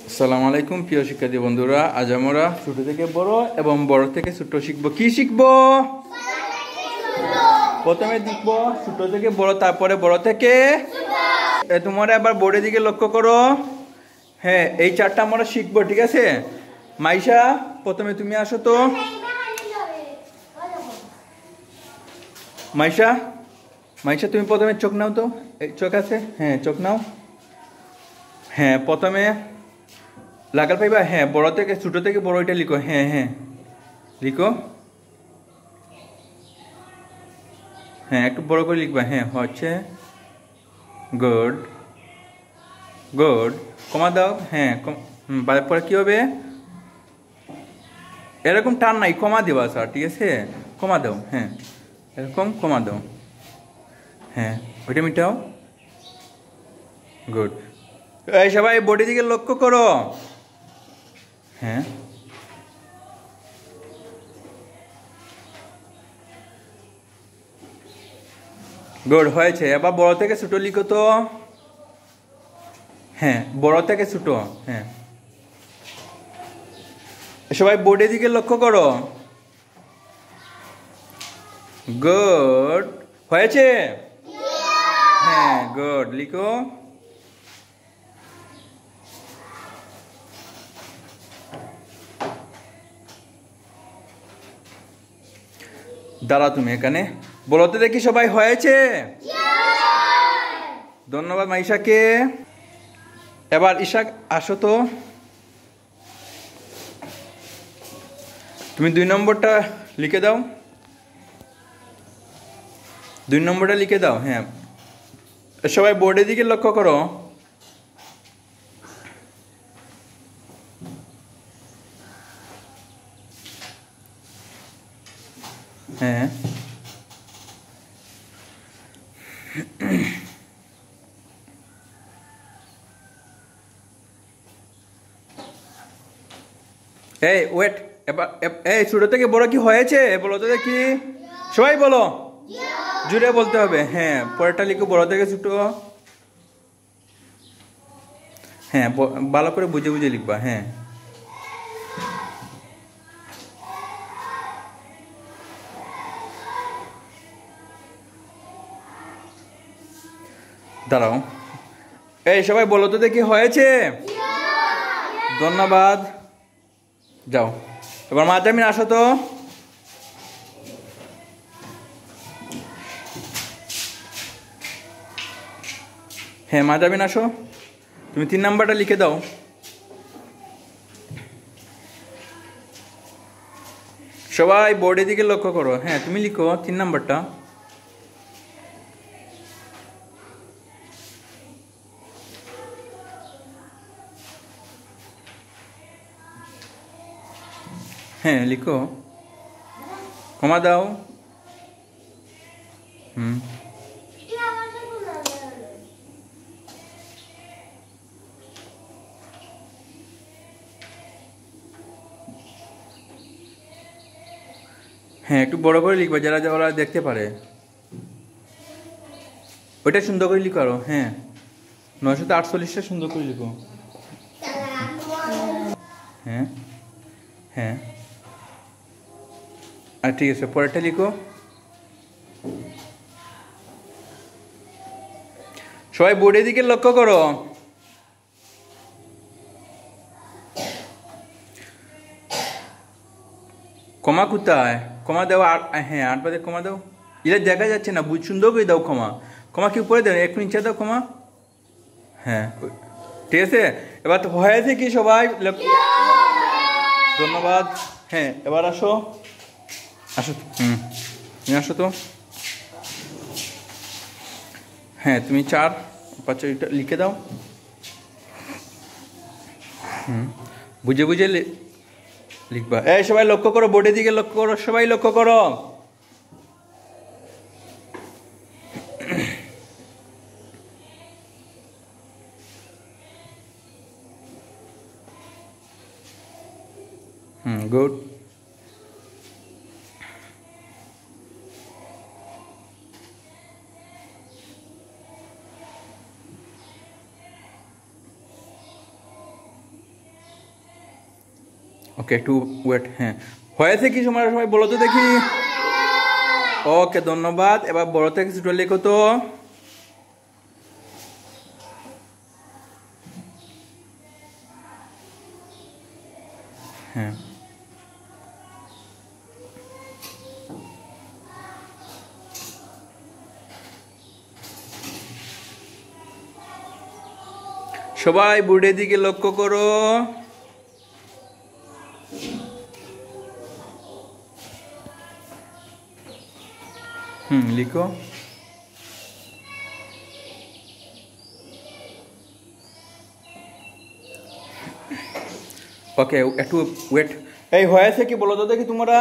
আসসালামু আলাইকুম প্রিয় শিক্ষার্থী বন্ধুরা, আজ আমরা ছোট থেকে বড় এবং বড় থেকে ছোট শিখব। কি শিখব? প্রথমে দেখব ছোট থেকে বড়, তারপরে বড় থেকে তোমরা আবার বোর্ডের দিকে লক্ষ্য করো। হ্যাঁ, এই চারটা আমরা শিখবো, ঠিক আছে? মাইশা, প্রথমে তুমি আসো তো। মাইশা, মাইশা তুমি প্রথমে চোখ নাও তো। চোখ আছে? হ্যাঁ, চোখ নাও। হ্যাঁ, প্রথমে লাগাল পাইবা। হ্যাঁ, বড় থেকে ছোট থেকে বড় এটা লিখো। হ্যাঁ হ্যাঁ, লিখো। হ্যাঁ, একটু বড় করে লিখবা। হ্যাঁ, হচ্ছে গুড গুড। কমা দাও। হ্যাঁ, পরে কি হবে? এরকম টান নাই, কমা দেওয়া স্যার, ঠিক আছে? কমা দাও। হ্যাঁ, এরকম কমা দাও। হ্যাঁ, ওইটা মিটাও। গুড। এই সবাই বডি দিকে লক্ষ্য করো। হ্যাঁ, গুড হয়েছে। এবার বড় থেকে ছোট লিখো তো। হ্যাঁ, বড় থেকে ছোট। হ্যাঁ, সবাই বোর্ডের দিকে লক্ষ্য করো। গুড হয়েছে। হ্যাঁ, গুড লিখো। দাঁড়া তুমি এখানে বলতে দেখি সবাই হয়েছে। ধন্যবাদ মাইশাকে। এবার ইশাক আসো তো। তুমি 2 নম্বরটা লিখে দাও। 2 নম্বরটা লিখে দাও। হ্যাঁ, সবাই বোর্ডের দিকে লক্ষ্য করো। হ্যাঁ, এই ওয়েট। এবার এই ছোট থেকে বড় কি হয়েছে বলো তো দেখি। সবাই বলো, জুড়ে বলতে হবে। হ্যাঁ, পরেরটা লিখো বড় থেকে ছোট। হ্যাঁ, ভালো করে বুঝে বুঝে লিখবা। হ্যাঁ, দাঁড়াও। এই সবাই বলো তো দেখি হয়েছে। ধন্যবাদ। যাও, এবার মাধ্যমিক আসো তো। হ্যাঁ, মাধ্যমিক আসো। তুমি 3 নাম্বারটা লিখে দাও। সবাই বোর্ডের দিকে লক্ষ্য করো। হ্যাঁ, তুমি লিখো 3 নাম্বারটা। হ্যাঁ, লিখো। কমা দাও। হুম, হ্যাঁ, একটু বড় করে লিখবা যারা ওরা দেখতে পারে। ওইটা সুন্দর করে লিখো আরো। হ্যাঁ, 948টা সুন্দর করে লিখো। হ্যাঁ হ্যাঁ, আর ঠিক আছে, পরেরটা লিখো। সবাই বোর্ডের দিকে লক্ষ্য করো। কমা কোথায়? কমা দাও। আর হ্যাঁ, 8 বাদে কমা দাও। এটা দেখা যাচ্ছে না, সুন্দর করে দাও কমা। কমা কি উপরে দাও, একটু নিচে দাও কমা। হ্যাঁ, ঠিক আছে। এবার তো হয়েছে কি সবাই? ধন্যবাদ। হ্যাঁ, এবার আসো। আসো। তুমি আসো তো। হ্যাঁ, তুমি 4 5 এটা লিখে দাও। বুঝে বুঝে লিখবা। এই সবাই লক্ষ্য করো, বোর্ডের দিকে লক্ষ্য করো। সবাই লক্ষ্য করো। গুড। ওকে, একটু ওয়েট। হ্যাঁ, হয়েছে কি তোমরা সবাই বলো তো দেখি। ওকে, ধন্যবাদ। এবার বড় থেকে ছোট লেখো তো। হ্যাঁ, সবাই বোর্ডের দিকে লক্ষ্য করো। লিখো। ওকে, একটু ওয়েট। এই হয়েছে কি বলো তো দেখি তোমরা।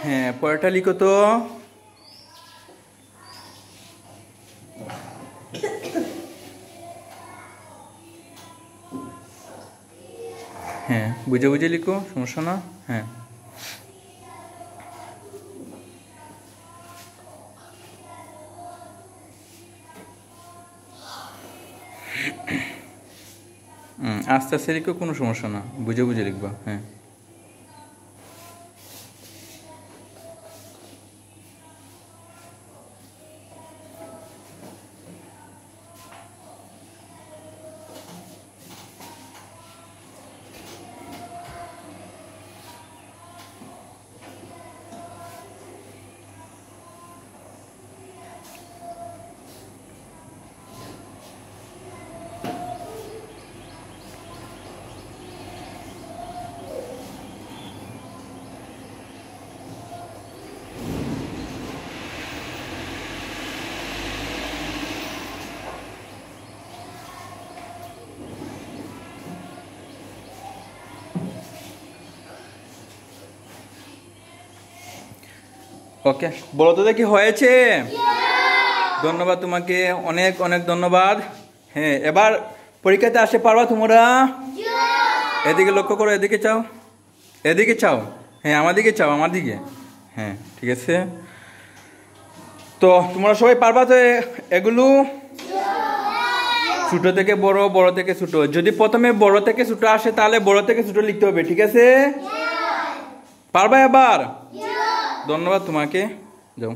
হ্যাঁ, পরেরটা লিখো তো। হ্যাঁ, বুঝে বুঝে লিখো, সমস্যা না। হ্যাঁ, আস্তে আস্তে লিখো, কোনো সমস্যা না, বুঝে বুঝে লিখবা। হ্যাঁ, ওকে, বলো তো দেখি হয়েছে। ধন্যবাদ তোমাকে, অনেক অনেক ধন্যবাদ। হ্যাঁ, এবার পরীক্ষাতে আসতে পারবা তোমরা। এদিকে লক্ষ্য করো, এদিকে চাও, এদিকে চাও। হ্যাঁ, আমার দিকে চাও, আমার দিকে। হ্যাঁ, ঠিক আছে। তো তোমরা সবাই পারবা তো এগুলো? ছোট থেকে বড়, বড় থেকে ছোট। যদি প্রথমে বড় থেকে ছোট আসে তাহলে বড় থেকে ছোট লিখতে হবে, ঠিক আছে? পারবা এবার? ধন্যবাদ তোমাকে, যাও।